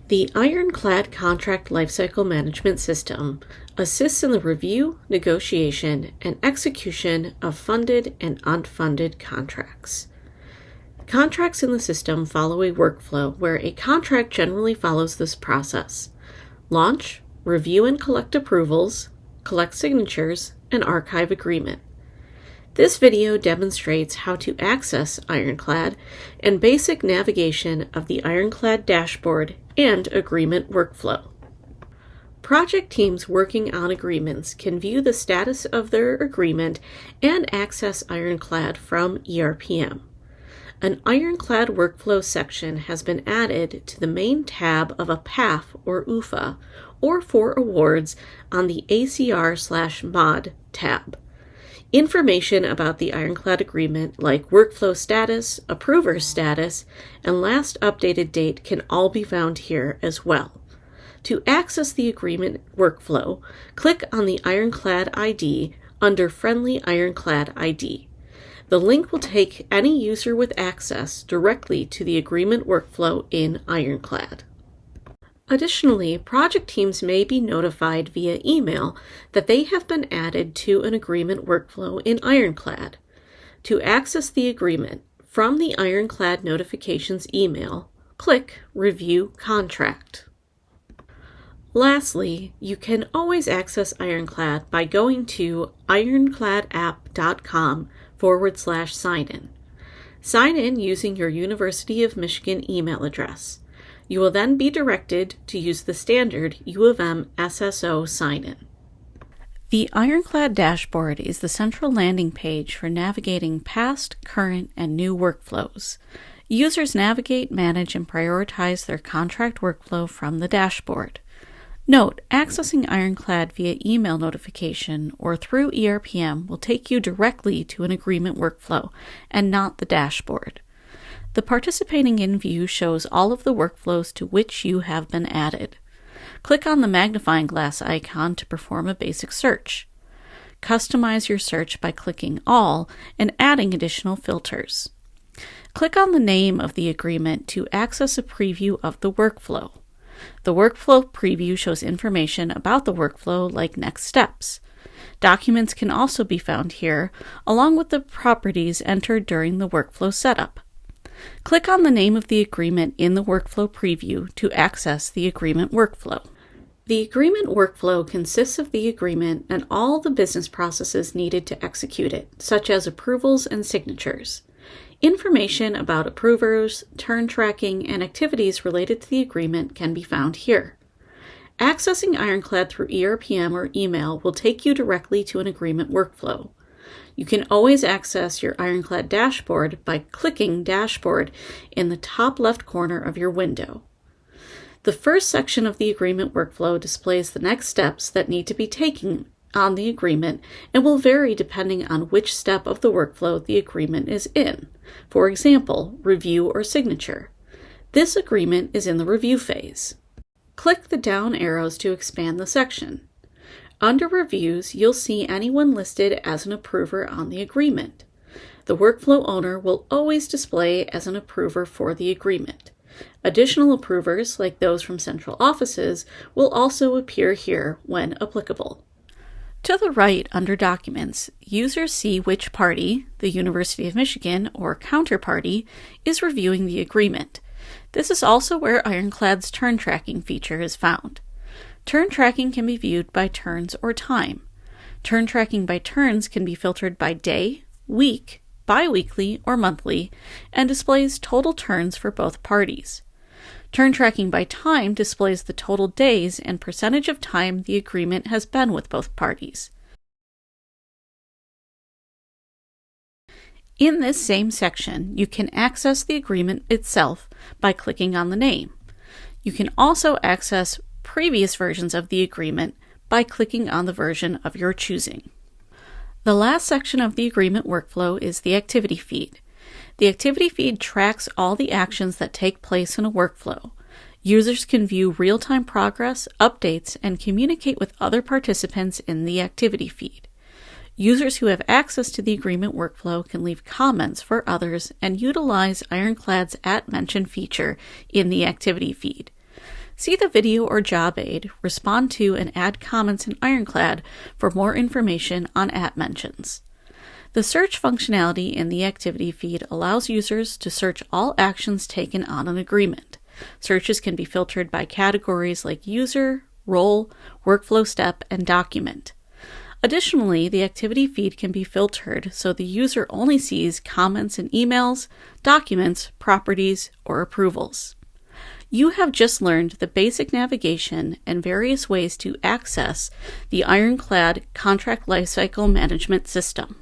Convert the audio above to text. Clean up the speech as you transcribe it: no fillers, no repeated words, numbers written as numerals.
The Ironclad Contract Lifecycle Management System assists in the review, negotiation, and execution of funded and unfunded contracts. Contracts in the system follow a workflow where a contract generally follows this process: launch, review and collect approvals, collect signatures, and archive agreement. This video demonstrates how to access Ironclad and basic navigation of the Ironclad dashboard and agreement workflow. Project teams working on agreements can view the status of their agreement and access Ironclad from ERPM. An Ironclad workflow section has been added to the main tab of a PAF or UFA, or for awards on the ACR/mod tab. Information about the Ironclad agreement, like workflow status, approver status, and last updated date, can all be found here as well. To access the agreement workflow, click on the Ironclad ID under Friendly Ironclad ID. The link will take any user with access directly to the agreement workflow in Ironclad. Additionally, project teams may be notified via email that they have been added to an agreement workflow in Ironclad. To access the agreement from the Ironclad notifications email, click Review Contract. Lastly, you can always access Ironclad by going to ironcladapp.com/sign-in. Sign in using your University of Michigan email address. You will then be directed to use the standard U of M SSO sign-in. The Ironclad dashboard is the central landing page for navigating past, current, and new workflows. Users navigate, manage, and prioritize their contract workflow from the dashboard. Note, accessing Ironclad via email notification or through ERPM will take you directly to an agreement workflow and not the dashboard. The participating in view shows all of the workflows to which you have been added. Click on the magnifying glass icon to perform a basic search. Customize your search by clicking All and adding additional filters. Click on the name of the agreement to access a preview of the workflow. The workflow preview shows information about the workflow like next steps. Documents can also be found here, along with the properties entered during the workflow setup. Click on the name of the agreement in the workflow preview to access the agreement workflow. The agreement workflow consists of the agreement and all the business processes needed to execute it, such as approvals and signatures. Information about approvers, turn tracking, and activities related to the agreement can be found here. Accessing Ironclad through ERPM or email will take you directly to an agreement workflow. You can always access your Ironclad dashboard by clicking Dashboard in the top left corner of your window. The first section of the agreement workflow displays the next steps that need to be taken on the agreement and will vary depending on which step of the workflow the agreement is in. For example, review or signature. This agreement is in the review phase. Click the down arrows to expand the section. Under Reviews, you'll see anyone listed as an approver on the agreement. The workflow owner will always display as an approver for the agreement. Additional approvers, like those from central offices, will also appear here when applicable. To the right, under Documents, users see which party, the University of Michigan or counterparty, is reviewing the agreement. This is also where Ironclad's turn tracking feature is found. Turn tracking can be viewed by turns or time. Turn tracking by turns can be filtered by day, week, bi-weekly, or monthly, and displays total turns for both parties. Turn tracking by time displays the total days and percentage of time the agreement has been with both parties. In this same section, you can access the agreement itself by clicking on the name. You can also access previous versions of the agreement by clicking on the version of your choosing. The last section of the agreement workflow is the activity feed. The activity feed tracks all the actions that take place in a workflow. Users can view real-time progress, updates, and communicate with other participants in the activity feed. Users who have access to the agreement workflow can leave comments for others and utilize Ironclad's @mention feature in the activity feed. See the video or job aid, respond to and add comments in Ironclad for more information on @mentions. The search functionality in the activity feed allows users to search all actions taken on an agreement. Searches can be filtered by categories like user, role, workflow step, and document. Additionally, the activity feed can be filtered so the user only sees comments in emails, documents, properties, or approvals. You have just learned the basic navigation and various ways to access the Ironclad Contract Lifecycle Management System.